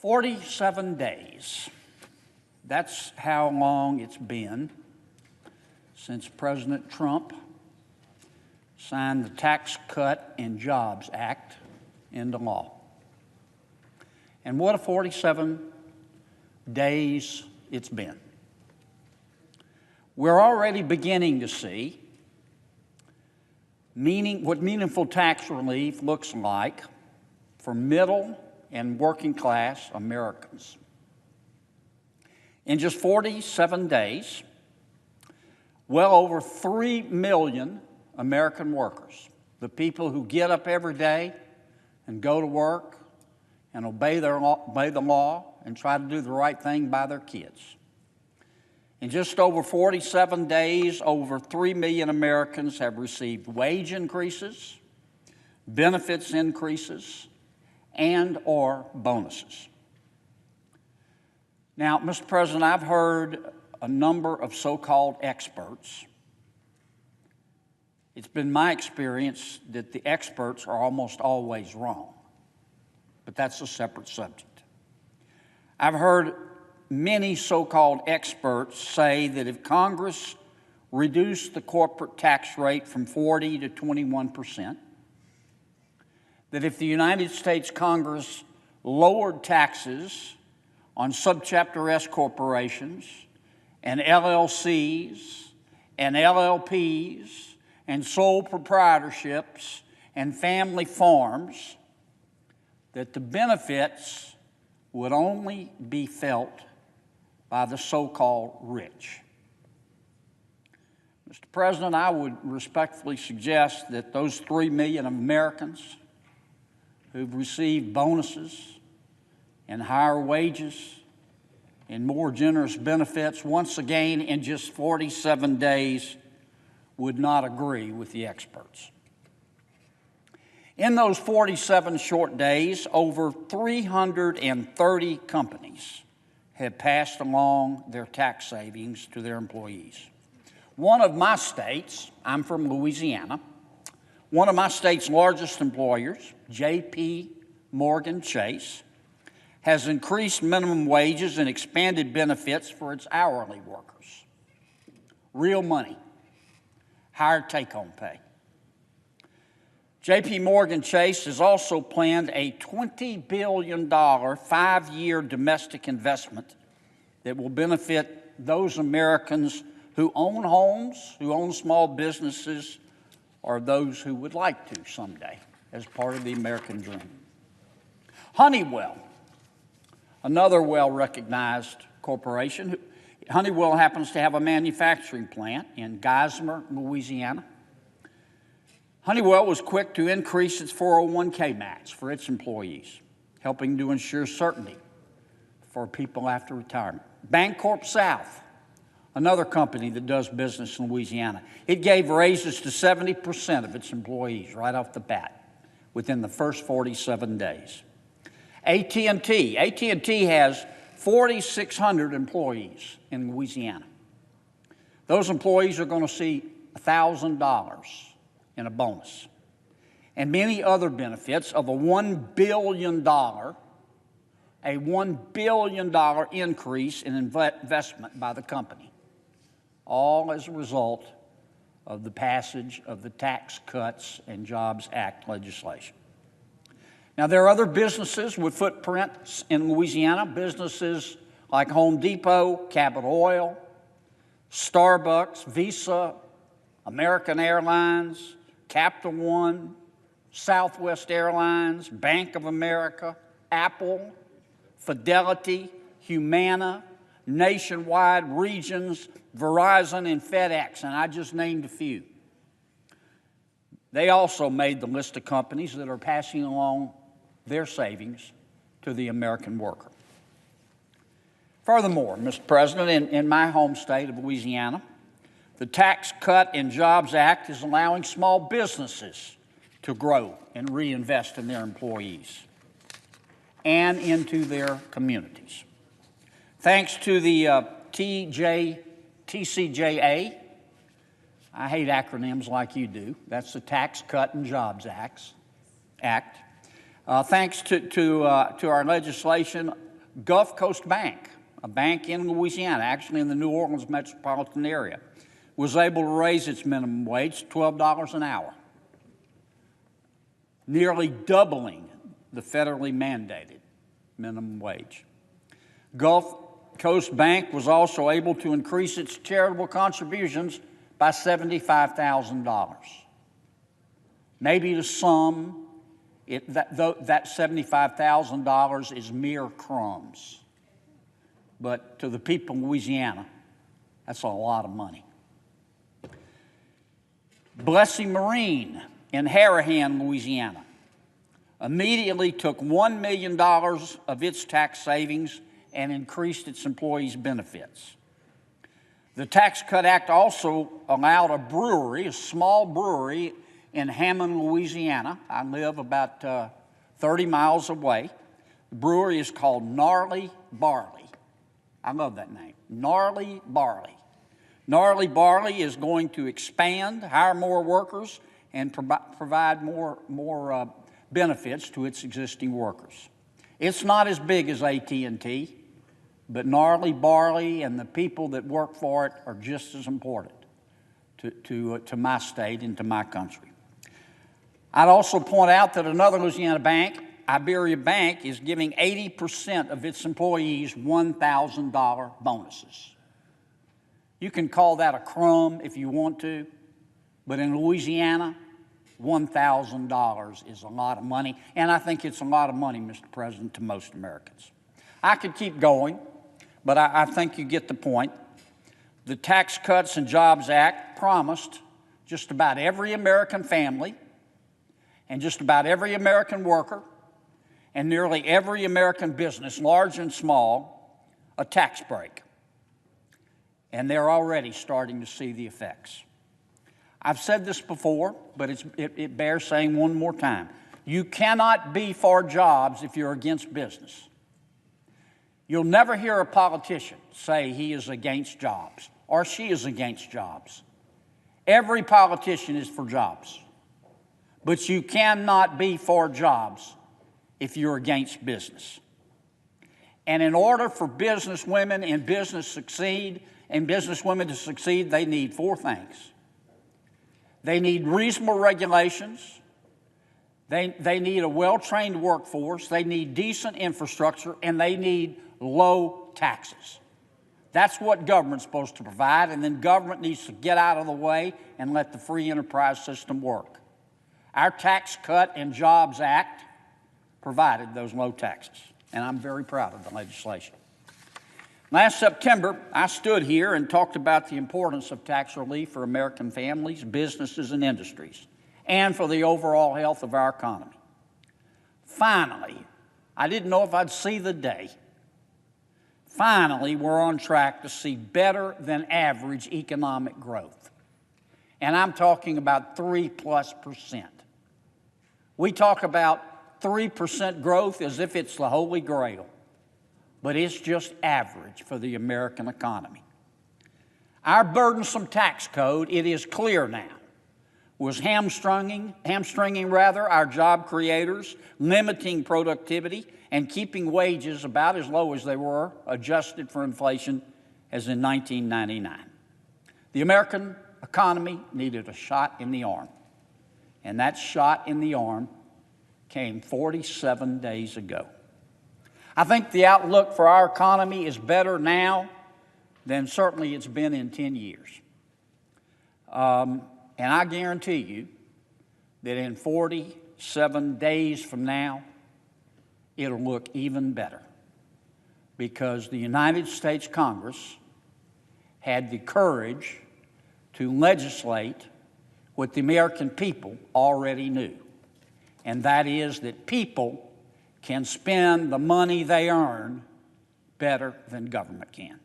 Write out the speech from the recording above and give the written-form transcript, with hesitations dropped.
47 days. That's how long it's been since President Trump signed the Tax Cut and Jobs Act into law. And what a 47 days it's been. We're already beginning to see what meaningful tax relief looks like for middle and working class Americans. In just 47 days, well over 3 million American workers, the people who get up every day and go to work and obey the law and try to do the right thing by their kids. In just over 47 days, over 3 million Americans have received wage increases, benefits increases, and/or bonuses. Now, Mr. President, I've heard a number of so-called experts. It's been my experience that the experts are almost always wrong, but that's a separate subject. I've heard many so-called experts say that if Congress reduced the corporate tax rate from 40 to 21%, that if the United States Congress lowered taxes on Subchapter S corporations and LLCs and LLPs and sole proprietorships and family farms, that the benefits would only be felt by the so-called rich. Mr. President, I would respectfully suggest that those 3 million Americans who've received bonuses and higher wages and more generous benefits, once again in just 47 days, would not agree with the experts. In those 47 short days, over 330 companies have passed along their tax savings to their employees. One of my states, I'm from Louisiana, one of my state's largest employers, J.P. Morgan Chase, has increased minimum wages and expanded benefits for its hourly workers. Real money, higher take-home pay. J.P. Morgan Chase has also planned a $20 billion 5-year domestic investment that will benefit those Americans who own homes, who own small businesses, or those who would like to someday as part of the American dream. Honeywell, another well-recognized corporation. Honeywell happens to have a manufacturing plant in Geismar, Louisiana. Honeywell was quick to increase its 401k match for its employees, helping to ensure certainty for people after retirement. Bancorp South, another company that does business in Louisiana, it gave raises to 70% of its employees right off the bat within the first 47 days. AT&T has 4,600 employees in Louisiana. Those employees are going to see $1,000 in a bonus, and many other benefits of a $1 billion increase in investment by the company, all as a result of the passage of the Tax Cuts and Jobs Act legislation. Now, there are other businesses with footprints in Louisiana, businesses like Home Depot, Cabot Oil, Starbucks, Visa, American Airlines, Capital One, Southwest Airlines, Bank of America, Apple, Fidelity, Humana, Nationwide, Regions, Verizon, and FedEx, and I just named a few. They also made the list of companies that are passing along their savings to the American worker. Furthermore, Mr. President, in my home state of Louisiana, the Tax Cut and Jobs Act is allowing small businesses to grow and reinvest in their employees and into their communities. Thanks to the TCJA, I hate acronyms like you do. That's the Tax Cut and Jobs Act. Thanks to our legislation, Gulf Coast Bank, a bank in Louisiana, actually in the New Orleans metropolitan area, was able to raise its minimum wage to $12 an hour, nearly doubling the federally mandated minimum wage. Gulf Coast Bank was also able to increase its charitable contributions by $75,000. Maybe to some, that $75,000 is mere crumbs. But to the people in Louisiana, that's a lot of money. Blessing Marine in Harahan, Louisiana, immediately took $1 million of its tax savings and increased its employees' benefits. The Tax Cut Act also allowed a brewery, a small brewery in Hammond, Louisiana. I live about 30 miles away. The brewery is called Gnarly Barley. I love that name, Gnarly Barley. Gnarly Barley is going to expand, hire more workers, and provide more benefits to its existing workers. It's not as big as AT&T, but Gnarly Barley and the people that work for it are just as important to my state and to my country. I'd also point out that another Louisiana bank, Iberia Bank, is giving 80% of its employees $1,000 bonuses. You can call that a crumb if you want to, but in Louisiana, $1,000 is a lot of money, and I think it's a lot of money, Mr. President, to most Americans. I could keep going, but I think you get the point. The Tax Cuts and Jobs Act promised just about every American family and just about every American worker and nearly every American business, large and small, a tax break. And they're already starting to see the effects. I've said this before, but it bears saying one more time. You cannot be for jobs if you're against business. You'll never hear a politician say he is against jobs or she is against jobs. Every politician is for jobs. But you cannot be for jobs if you're against business. And in order for businesswomen and businesswomen to succeed, they need four things. They need reasonable regulations. They need a well-trained workforce. They need decent infrastructure, and they need low taxes. That's what government's supposed to provide, and then government needs to get out of the way and let the free enterprise system work. Our Tax Cut and Jobs Act provided those low taxes, and I'm very proud of the legislation. Last September, I stood here and talked about the importance of tax relief for American families, businesses, and industries, and for the overall health of our economy. Finally, I didn't know if I'd see the day. Finally, we're on track to see better than average economic growth. And I'm talking about 3+%. We talk about 3% growth as if it's the Holy Grail, but it's just average for the American economy. Our burdensome tax code, it is clear now, was hamstringing our job creators, limiting productivity, and keeping wages about as low as they were, adjusted for inflation, as in 1999. The American economy needed a shot in the arm, and that shot in the arm came 47 days ago. I think the outlook for our economy is better now than certainly it's been in 10 years. And I guarantee you that in 47 days from now, it'll look even better, because the United States Congress had the courage to legislate what the American people already knew, and that is that people can spend the money they earn better than government can.